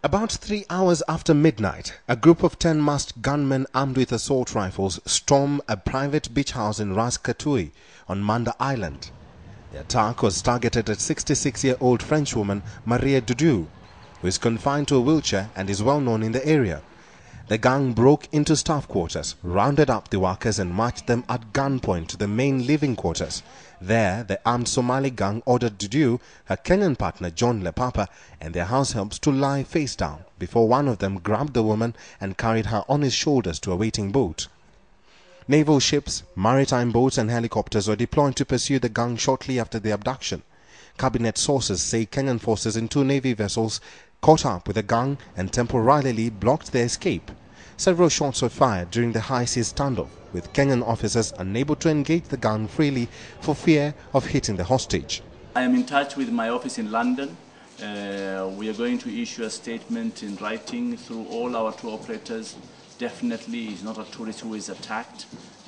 About 3 hours after midnight, a group of 10 masked gunmen armed with assault rifles stormed a private beach house in Ras Katui on Manda Island. The attack was targeted at 66-year-old Frenchwoman Marie Dudu, who is confined to a wheelchair and is well known in the area. The gang broke into staff quarters, rounded up the workers and marched them at gunpoint to the main living quarters. There, the armed Somali gang ordered Dudu, her Kenyan partner John Lepapa, and their house helps to lie face down before one of them grabbed the woman and carried her on his shoulders to a waiting boat. Naval ships, maritime boats and helicopters were deployed to pursue the gang shortly after the abduction. Cabinet sources say Kenyan forces in 2 Navy vessels caught up with the gang and temporarily blocked their escape. Several shots were fired during the high seas standoff, with Kenyan officers unable to engage the gang freely for fear of hitting the hostage. I am in touch with my office in London. We are going to issue a statement in writing through all our tour operators. Definitely he's not a tourist who is attacked,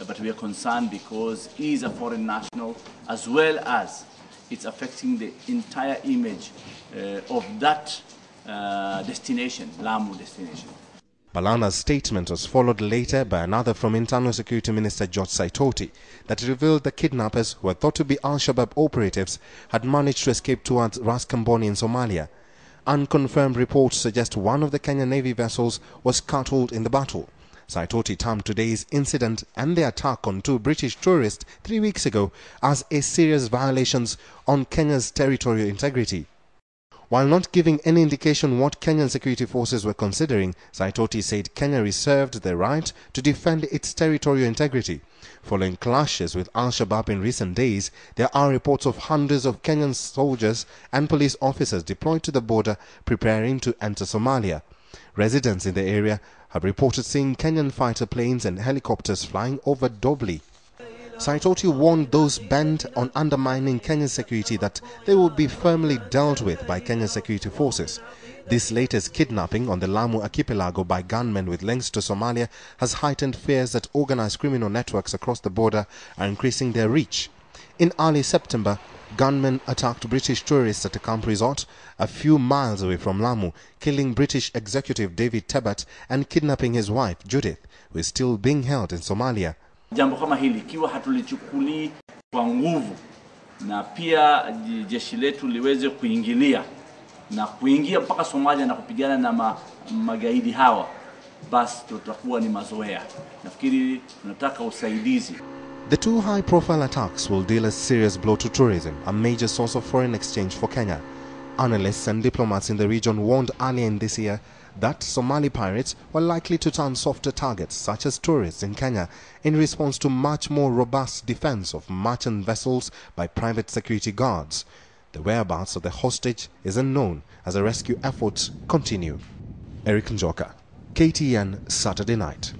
but we are concerned because he is a foreign national, as well as it's affecting the entire image of that destination, Lamu destination. Balana's statement was followed later by another from Internal Security Minister George Saitoti that revealed the kidnappers, who were thought to be Al-Shabaab operatives, had managed to escape towards Ras Kamboni in Somalia. Unconfirmed reports suggest one of the Kenyan Navy vessels was scuttled in the battle. Saitoti termed today's incident and the attack on 2 British tourists 3 weeks ago as a serious violations on Kenya's territorial integrity. While not giving any indication what Kenyan security forces were considering, Saitoti said Kenya reserved the right to defend its territorial integrity. Following clashes with Al-Shabaab in recent days, there are reports of hundreds of Kenyan soldiers and police officers deployed to the border preparing to enter Somalia. Residents in the area have reported seeing Kenyan fighter planes and helicopters flying over Dobli. Saitoti warned those bent on undermining Kenyan security that they will be firmly dealt with by Kenyan security forces. This latest kidnapping on the Lamu archipelago by gunmen with links to Somalia has heightened fears that organized criminal networks across the border are increasing their reach. In early September, gunmen attacked British tourists at a camp resort a few miles away from Lamu, killing British executive David Tebbat and kidnapping his wife Judith, who is still being held in Somalia. Jambo kama hili ikiwa hatulichukulii kwa nguvu na pia jeshi letu liweze kuingilia na kuingia mpaka Somalia na kupigana na magaidi hawa, basi tutakuwa ni mazoea. Nafikiri tunataka usaidizi. The 2 high-profile attacks will deal a serious blow to tourism, a major source of foreign exchange for Kenya. Analysts and diplomats in the region warned earlier in this year that Somali pirates were likely to turn softer targets such as tourists in Kenya in response to much more robust defense of merchant vessels by private security guards. The whereabouts of the hostage is unknown as the rescue efforts continue. Eric Njoka, KTN Saturday Night.